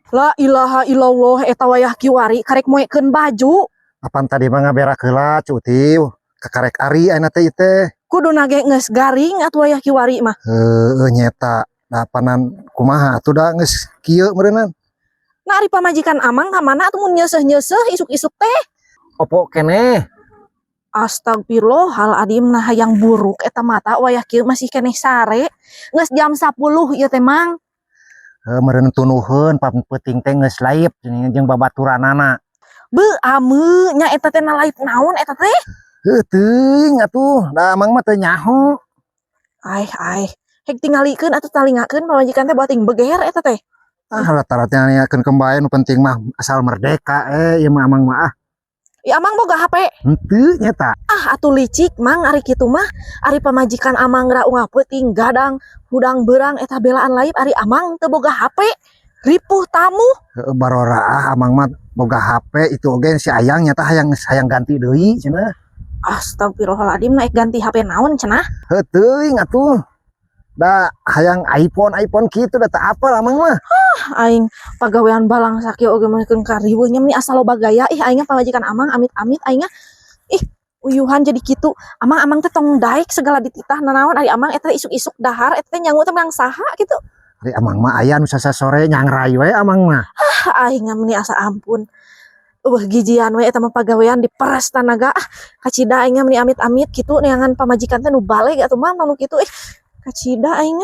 La ilaha illallah eta wayah kiwari karek moekeun baju. Apan tadi mah ngaberak heula cutiu. Kakarek ari ayeuna teh ieu teh. Kudu nage geus garing atuh wayah kiwari mah. Nyeta. Da panan kumaha atuh da geus kieu meureunnan. Nah ari pamajikan Amang ka mana atuh mun nyeuseuh-nyeuseuh isuk-isuk teh. Opo keneh? Astagfirullahaladzim nah hayang buruk eta mata wayah kieu masih keneh sare. Geus jam 10 ieu teh Mang. Meureun tunuhun pameuting teh geus laip jeung babaturanana. Beu ameu nya eta teh na laip naon eta teh? Teuing atuh, da Amang mah teu nyaho. Ai, hek tingalikeun atuh talingakeun pamajikan teh boting beger eta teh. Rata-rata niakeun kembae nu penting mah asal merdeka ieu mah Amang mah Ya Amang boga HP. henteu nyata. Atuh licik Mang ari kitu mah. Ari pamajikan Amang raung peuting gadang hudang beurang eta belaan laip ari Amang teu boga HP. Ripuh tamu. Barora Amang mah boga HP itu oge si Ayang nyata hayang ganti deui cenah. Astagfirullahaladzim naik ganti HP naon cenah. Teuing atuh. Da hayang iPhone kitu da teu apal Amang mah. Aing pagawean balang sakio oge meukeun kariweuh nya meni asal loba gaya ih aing pamajikan Amang amit-amit aing ih uyuhan jadi kitu. Amang teh tong daek segala dititah nanaon ari Amang eta isuk-isuk dahar eta teh nyangu teh menang saha gitu. Ari Amang mah aya nu sasore nyangrai we Amang mah. Aing meni asa ampun. Gijian we eta mah pagawean diperes tanaga. Kacida aing meni amit-amit kitu neangan pamajikan teh nu baleg atuh mah nu kitu kacida aing